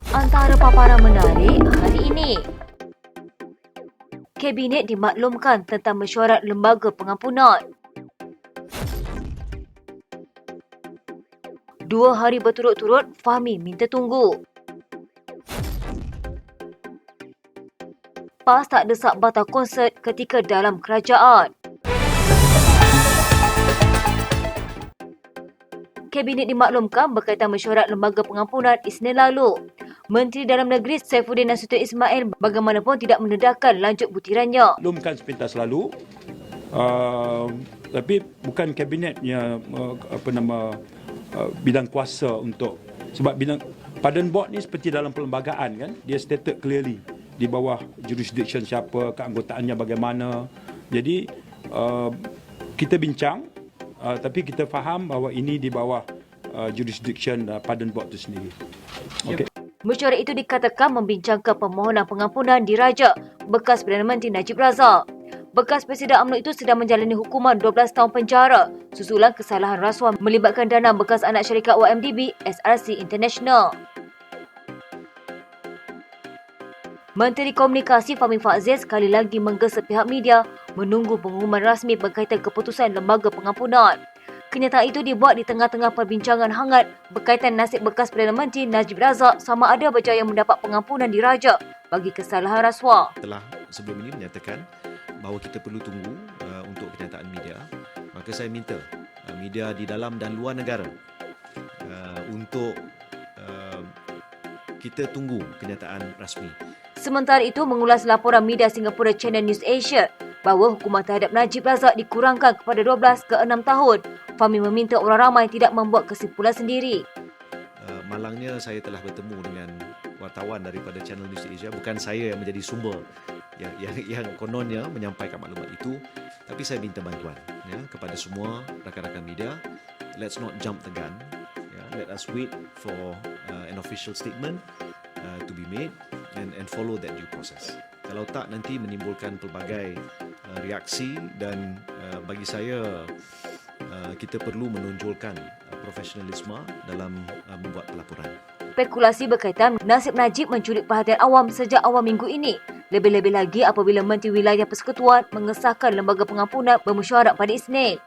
Antara paparan menarik hari ini, Kabinet dimaklumkan tentang mesyuarat lembaga pengampunan. 2 hari berturut-turut, Fahmi minta tunggu. PAS tak desak batal konsert ketika dalam kerajaan. Kabinet dimaklumkan berkaitan mesyuarat lembaga pengampunan Isnin lalu. Menteri Dalam Negeri Saifuddin Nasution Ismail bagaimanapun tidak mendedahkan lanjut butirannya. Maklumkan sepintas lalu, tapi bukan kabinetnya bidang kuasa untuk, sebab bidang Pardon Board ni seperti dalam perlembagaan kan, dia stated clearly di bawah jurisdiction siapa, keanggotaannya bagaimana. Jadi kita bincang, tapi kita faham bahawa ini di bawah jurisdiction Pardon Board itu sendiri. Okay. Mesyuarat itu dikatakan membincangkan permohonan pengampunan diraja bekas Perdana Menteri Najib Razak. Bekas Presiden UMNO itu sedang menjalani hukuman 12 tahun penjara susulan kesalahan rasuah melibatkan dana bekas anak syarikat YMDB SRC International. Menteri Komunikasi Fahmi Fadzil sekali lagi menggesa pihak media menunggu pengumuman rasmi berkaitan keputusan lembaga pengampunan. Kenyataan itu dibuat di tengah-tengah perbincangan hangat berkaitan nasib bekas Perdana Menteri Najib Razak sama ada berjaya mendapat pengampunan diraja bagi kesalahan rasuah. Telah sebelum ini menyatakan bahawa kita perlu tunggu untuk kenyataan media, maka saya minta media di dalam dan luar negara untuk kita tunggu kenyataan rasmi. Sementara itu, mengulas laporan media Singapura Channel News Asia bahawa hukuman terhadap Najib Razak dikurangkan kepada 12 ke 6 tahun, Fahmi meminta orang ramai tidak membuat kesimpulan sendiri. Malangnya saya telah bertemu dengan wartawan daripada Channel News Asia, bukan saya yang menjadi sumber yang kononnya menyampaikan maklumat itu, tapi saya minta bantuan kepada semua rakan-rakan media. Let's not jump the gun. Let us wait for an official statement to be made and follow that due process. Kalau tak, nanti menimbulkan pelbagai reaksi dan bagi saya kita perlu menonjolkan profesionalisme dalam membuat pelaporan. Spekulasi berkaitan nasib Najib menculik perhatian awam sejak awal minggu ini. Lebih-lebih lagi apabila Menteri Wilayah Persekutuan mengesahkan lembaga pengampunan bermesyuarat pada Isnin.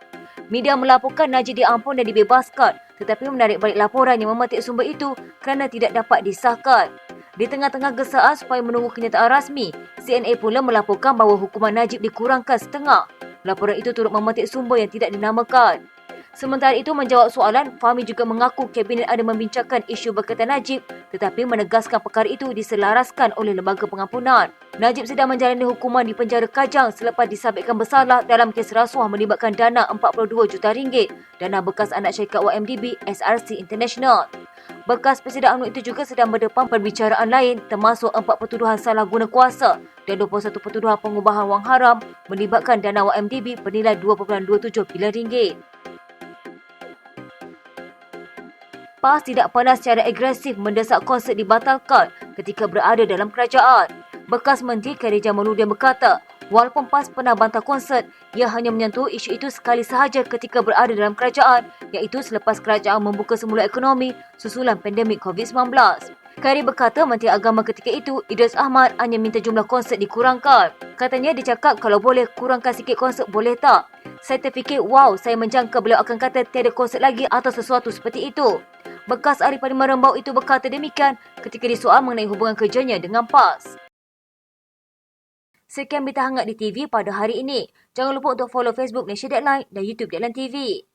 Media melaporkan Najib diampun dan dibebaskan, tetapi menarik balik laporan yang memetik sumber itu kerana tidak dapat disahkan. Di tengah-tengah gesaan supaya menunggu kenyataan rasmi, CNA pula melaporkan bahawa hukuman Najib dikurangkan setengah. Laporan itu turut memetik sumber yang tidak dinamakan. Sementara itu, menjawab soalan, Fahmi juga mengaku Kabinet ada membincangkan isu berkaitan Najib tetapi menegaskan perkara itu diselaraskan oleh lembaga pengampunan. Najib sedang menjalani hukuman di penjara Kajang selepas disabitkan bersalah dalam kes rasuah melibatkan dana 42 juta ringgit, dana bekas anak syarikat YMDB SRC International. Bekas Presiden UMNO itu juga sedang berdepan perbicaraan lain termasuk 4 pertuduhan salah guna kuasa dan 21 pertuduhan pengubahan wang haram melibatkan dana YMDB bernilai 2.27 bilion ringgit. PAS tidak pernah secara agresif mendesak konsert dibatalkan ketika berada dalam kerajaan. Bekas Menteri Khadijah Jamaluddin berkata, walaupun PAS pernah bantah konsert, ia hanya menyentuh isu itu sekali sahaja ketika berada dalam kerajaan, iaitu selepas kerajaan membuka semula ekonomi susulan pandemik COVID-19. Khadi berkata Menteri Agama ketika itu, Idris Ahmad, hanya minta jumlah konsert dikurangkan. Katanya dia cakap kalau boleh kurangkan sikit konsert boleh tak? Saya terfikir, wow, saya menjangka beliau akan kata tiada konsert lagi atau sesuatu seperti itu. Bekas ahli Parlimen Rembau itu berkata demikian ketika disoal mengenai hubungan kerjanya dengan PAS. Sekian berita hangat di TV pada hari ini. Jangan lupa untuk follow Facebook Malaysia Deadline dan YouTube Deadline TV.